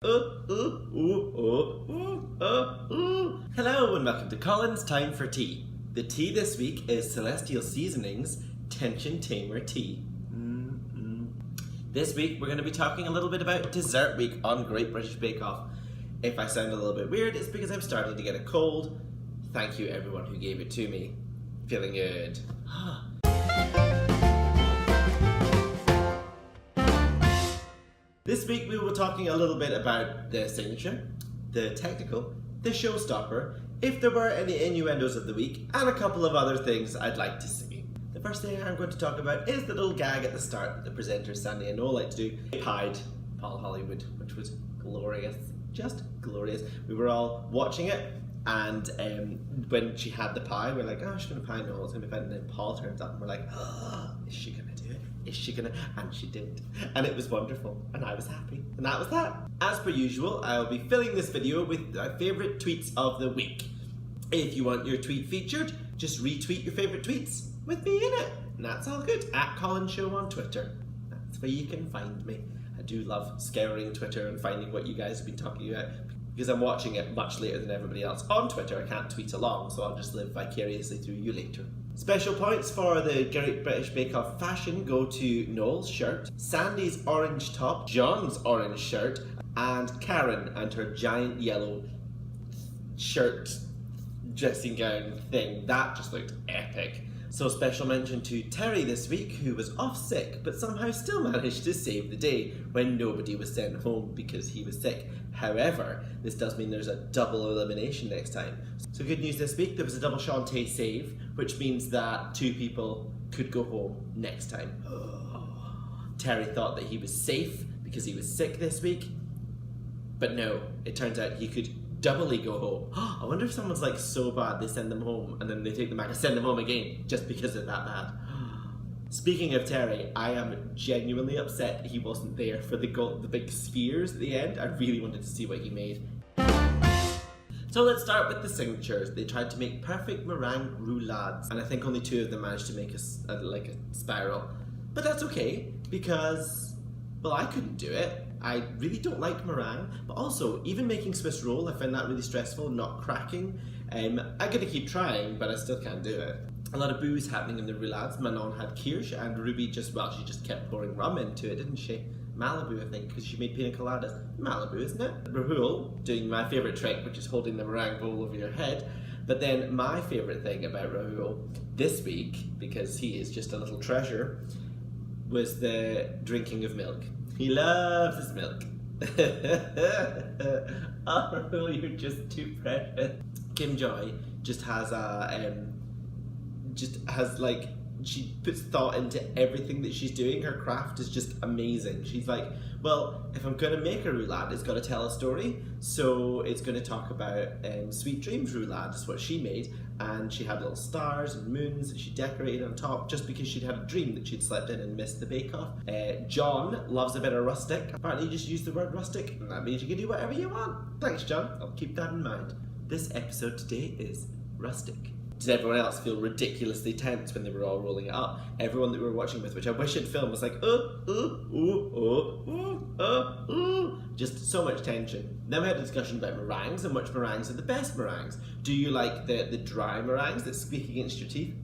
Hello and welcome to Colins Time for Tea. The tea this week is Celestial Seasonings Tension Tamer Tea. This week we're going to be talking a little bit about Dessert Week on Great British Bake Off. If I sound a little bit weird, it's because I'm starting to get a cold. Thank you everyone who gave it to me. Feeling good. This week we were talking a little bit about the signature, the technical, the showstopper, if there were any innuendos of the week, and a couple of other things I'd like to see. The first thing I'm going to talk about is the little gag at the start that the presenters Sandy and Noel like to do. They pied Paul Hollywood, which was glorious, just glorious. We were all watching it, and when she had the pie, we're like, oh, she's going to pie Noel, it's going to be fine. And then Paul turns up and we're like, oh, is she going to do it? Is she gonna? And she did. And it was wonderful. And I was happy. And that was that. As per usual, I'll be filling this video with my favourite tweets of the week. If you want your tweet featured, just retweet your favourite tweets with me in it. And that's all good. At Colin Show on Twitter. That's where you can find me. I do love scouring Twitter and finding what you guys have been talking about, because I'm watching it much later than everybody else on Twitter. I can't tweet along, so I'll just live vicariously through you later. Special points for the Great British Bake Off fashion go to Noel's shirt, Sandy's orange top, John's orange shirt, and Karen and her giant yellow shirt dressing gown thing. That just looked epic. So special mention to Terry this week, who was off sick but somehow still managed to save the day when nobody was sent home because he was sick. However, this does mean there's a double elimination next time. So good news this week, there was a double Shantae save, which means that 2 people could go home next time. Terry thought that he was safe because he was sick this week, but no, it turns out he could doubly go home. I wonder if someone's like so bad they send them home and then they take them back and send them home again just because they're that bad. Speaking of Terry, I am genuinely upset he wasn't there for the big spheres at the end. I really wanted to see what he made. So let's start with the signatures. They tried to make perfect meringue roulades, and I think only 2 of them managed to make a spiral. But that's okay, because, well, I couldn't do it. I really don't like meringue, but also, even making Swiss roll, I find that really stressful, not cracking. I'm gonna keep trying, but I still can't do it. A lot of booze happening in the roulades. Manon had kirsch, and Ruby she just kept pouring rum into it, didn't she? Malibu, I think, because she made pina coladas. Malibu, isn't it? Rahul doing my favourite trick, which is holding the meringue bowl over your head. But then my favourite thing about Rahul this week, because he is just a little treasure, was the drinking of milk. He loves his milk. Oh, Rahul, you're just too precious. Kim Joy just has she puts thought into everything that she's doing. Her craft is just amazing. She's like, well, if I'm gonna make a roulade, it's gotta tell a story. So it's gonna talk about Sweet Dreams roulade, is what she made. And she had little stars and moons that she decorated on top just because she'd had a dream that she'd slept in and missed the bake-off. John loves a bit of rustic. Apparently you just used the word rustic, and that means you can do whatever you want. Thanks, John. I'll keep that in mind. This episode today is rustic. Did everyone else feel ridiculously tense when they were all rolling it up? Everyone that we were watching with, which I wish had filmed, was like, just so much tension. Then we had a discussion about meringues and which meringues are the best meringues. Do you like the dry meringues that squeak against your teeth?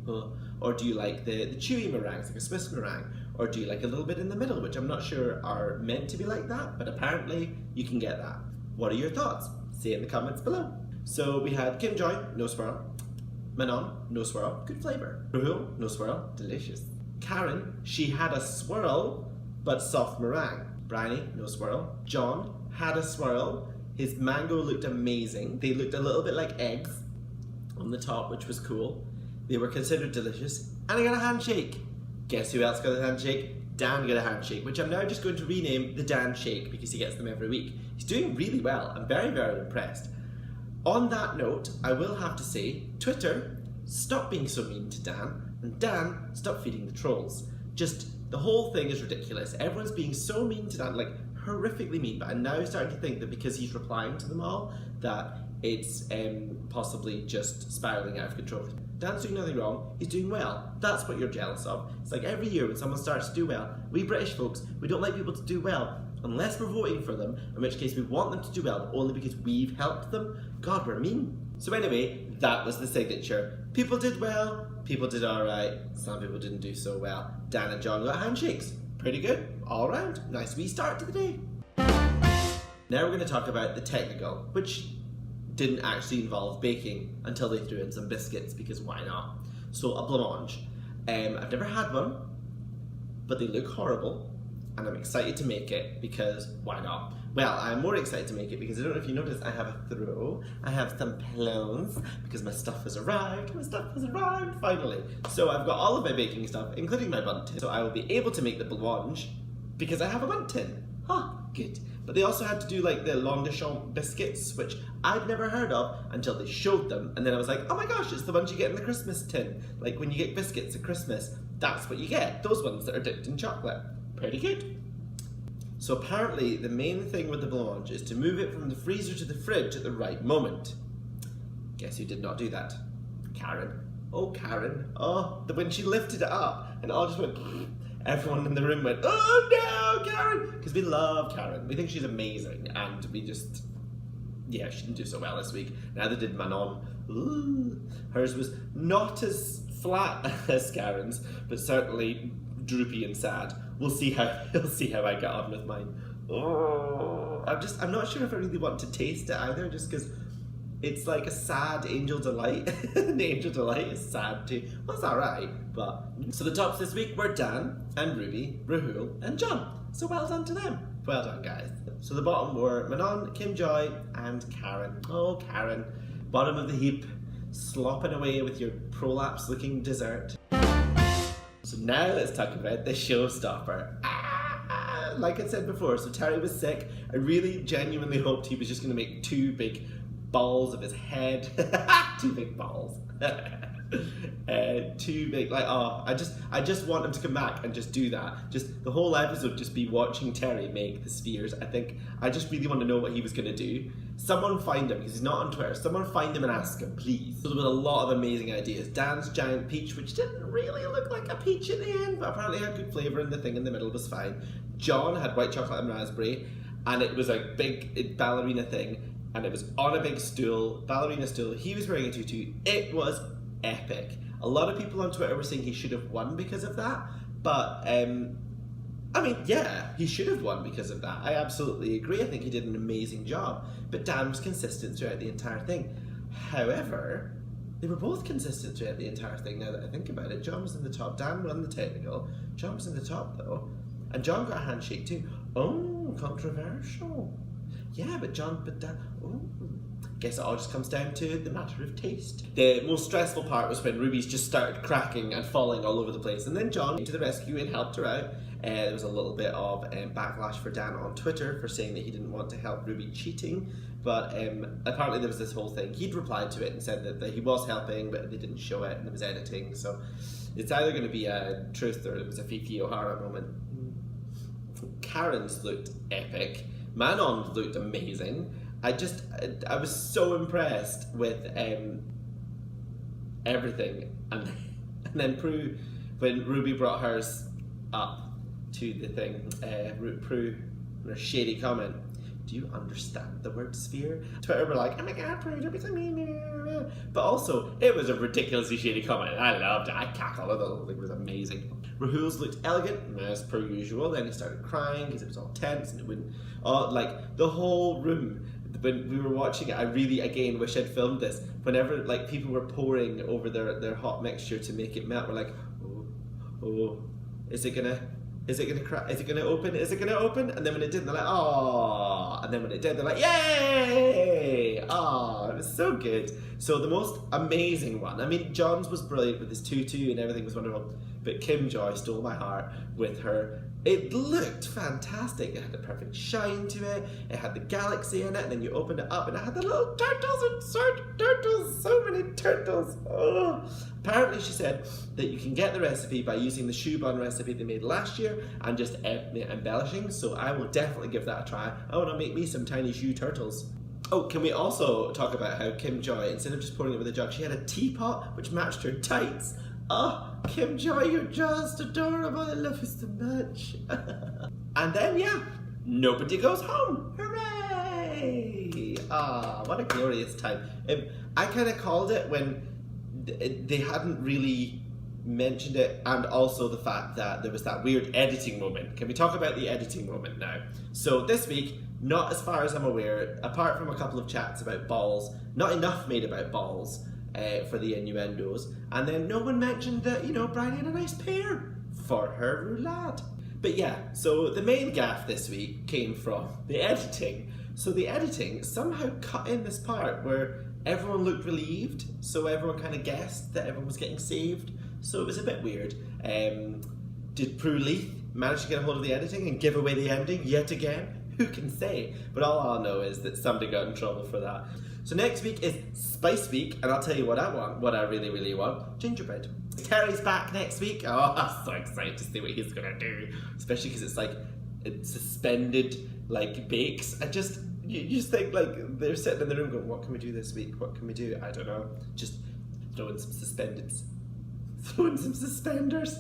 Or do you like the chewy meringues, like a Swiss meringue? Or do you like a little bit in the middle, which I'm not sure are meant to be like that, but apparently you can get that. What are your thoughts? Say in the comments below. So we had Kim Joy, no swirl. Manon, no swirl, good flavour. Rahul, no swirl, delicious. Karen, she had a swirl, but soft meringue. Bryony, no swirl. John had a swirl. His mango looked amazing. They looked a little bit like eggs on the top, which was cool. They were considered delicious. And I got a handshake. Guess who else got a handshake? Dan got a handshake, which I'm now just going to rename the Dan Shake because he gets them every week. He's doing really well. I'm very, very impressed. On that note, I will have to say, Twitter, stop being so mean to Dan, and Dan, stop feeding the trolls. Just, the whole thing is ridiculous. Everyone's being so mean to Dan, like horrifically mean, but I'm now starting to think that because he's replying to them all, that it's possibly just spiralling out of control. Dan's doing nothing wrong, he's doing well. That's what you're jealous of. It's like every year when someone starts to do well, we British folks, we don't like people to do well. unless we're voting for them, in which case we want them to do well, but only because we've helped them. God, we're mean. So anyway, that was the signature. People did well, people did alright, some people didn't do so well. Dan and John got handshakes. Pretty good, all round. Nice wee start to the day. Now we're going to talk about the technical, which didn't actually involve baking until they threw in some biscuits, because why not? So a blancmange. I've never had one, but they look horrible, and I'm excited to make it because why not? Well, I'm more excited to make it because I don't know if you noticed, I have a throw, I have some pillows, because my stuff has arrived, finally. So I've got all of my baking stuff, including my bundt tin, so I will be able to make the blancmange because I have a bundt tin. Huh, good. But they also had to do like the long de champ biscuits, which I'd never heard of until they showed them, and then I was like, oh my gosh, it's the ones you get in the Christmas tin. Like when you get biscuits at Christmas, that's what you get, those ones that are dipped in chocolate. Pretty good. So apparently the main thing with the blancmange is to move it from the freezer to the fridge at the right moment. Guess who did not do that? Karen. Oh, Karen. Oh, when she lifted it up and it all just went, everyone in the room went, oh no, Karen! Because we love Karen. We think she's amazing, and we just, yeah, she didn't do so well this week. Neither did Manon. Ooh. Hers was not as flat as Karen's, but certainly droopy and sad. We'll see how I get on with mine. Oh, I'm not sure if I really want to taste it either, just because it's like a sad Angel Delight. The Angel Delight is sad too. Well, it's alright, but... So the tops this week were Dan and Ruby, Rahul and John. So well done to them. Well done, guys. So the bottom were Manon, Kim Joy and Karen. Oh, Karen. Bottom of the heap, slopping away with your prolapse looking dessert. So now let's talk about the showstopper. Like I said before, so Terry was sick. I really genuinely hoped he was just going to make two big balls of his head. Two big balls. Too big, like, oh, I just want him to come back and just do that. Just the whole episode just be watching Terry make the spheres. I just really want to know what he was gonna do. Someone find him, because he's not on Twitter. Someone find him and ask him, please. So there was a lot of amazing ideas. Dan's giant peach, which didn't really look like a peach at the end, but apparently had good flavour, and the thing in the middle was fine. John had white chocolate and raspberry, and it was a big ballerina thing, and it was on a big stool, ballerina stool. He was wearing a tutu. It was epic. A lot of people on Twitter were saying he should have won because of that, but I mean, yeah, he should have won because of that. I absolutely agree. I think he did an amazing job, but Dan was consistent throughout the entire thing. However, they were both consistent throughout the entire thing, now that I think about it. John was in the top, Dan won the technical. John was in the top though, and John got a handshake too. Oh, controversial. Yeah, but Dan, oh. Guess it all just comes down to the matter of taste. The most stressful part was when Ruby's just started cracking and falling all over the place, and then John came to the rescue and helped her out. There was a little bit of backlash for Dan on Twitter for saying that he didn't want to help Ruby cheating, but apparently there was this whole thing. He'd replied to it and said that he was helping, but they didn't show it and there was editing, so it's either going to be a truth or it was a Fifi O'Hara moment. Karen's looked epic. Manon's looked amazing. I was so impressed with everything, and then Prue, when Ruby brought hers up to the thing, Prue, her shady comment, do you understand the word sphere? Twitter were like, oh my god, Prue, don't be so mean. But also, it was a ridiculously shady comment, and I loved it. I cackled it, the whole thing was amazing. Rahul's looked elegant, as per usual, then he started crying because it was all tense and it wouldn't, like, the whole room. When we were watching it, I really, again, wish I'd filmed this. Whenever, like, people were pouring over their hot mixture to make it melt, we're like, oh, is it gonna crack? Is it gonna open? Is it gonna open? And then when it didn't, they're like, oh. And then when it did, they're like, yay! Oh, it was so good. So the most amazing one, I mean, John's was brilliant with his tutu and everything was wonderful, but Kim Joy stole my heart with her. It looked fantastic. It had the perfect shine to it. It had the galaxy in it, and then you opened it up, and it had the little turtles and turtles. So many turtles. Oh. Apparently, she said that you can get the recipe by using the shoe bun recipe they made last year and just embellishing. So I will definitely give that a try. I want to make me some tiny shoe turtles. Oh, can we also talk about how Kim Joy, instead of just pouring it with a jug, she had a teapot which matched her tights. Oh, Kim Joy, you're just adorable. I love you so much. And then, yeah, nobody goes home. Hooray! Ah, what a glorious time. I kind of called it when they hadn't really mentioned it, and also the fact that there was that weird editing moment. Can we talk about the editing moment now? So this week, not as far as I'm aware, apart from a couple of chats about balls, not enough made about balls for the innuendos, and then no one mentioned that, you know, Bryony had a nice pair for her roulade. But yeah, so the main gaffe this week came from the editing. So the editing somehow cut in this part where everyone looked relieved, so everyone kind of guessed that everyone was getting saved. So it was a bit weird. Did Prue Leith manage to get a hold of the editing and give away the ending yet again? Who can say? But all I'll know is that somebody got in trouble for that. So next week is Spice Week, and I'll tell you what I want, what I really, really want. Gingerbread. Terry's back next week. Oh, I'm so excited to see what he's gonna do. Especially because it's like suspended, like, bakes. You just think, like, they're sitting in the room going, what can we do this week? What can we do? I don't know. Just throw in some suspendeds. Throw in some suspenders.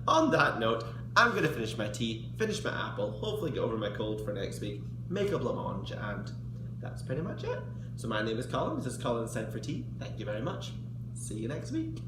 On that note, I'm going to finish my tea, finish my apple, hopefully get over my cold for next week, make a blancmange, and that's pretty much it. So my name is Colin. This is Colin's Time for Tea. Thank you very much. See you next week.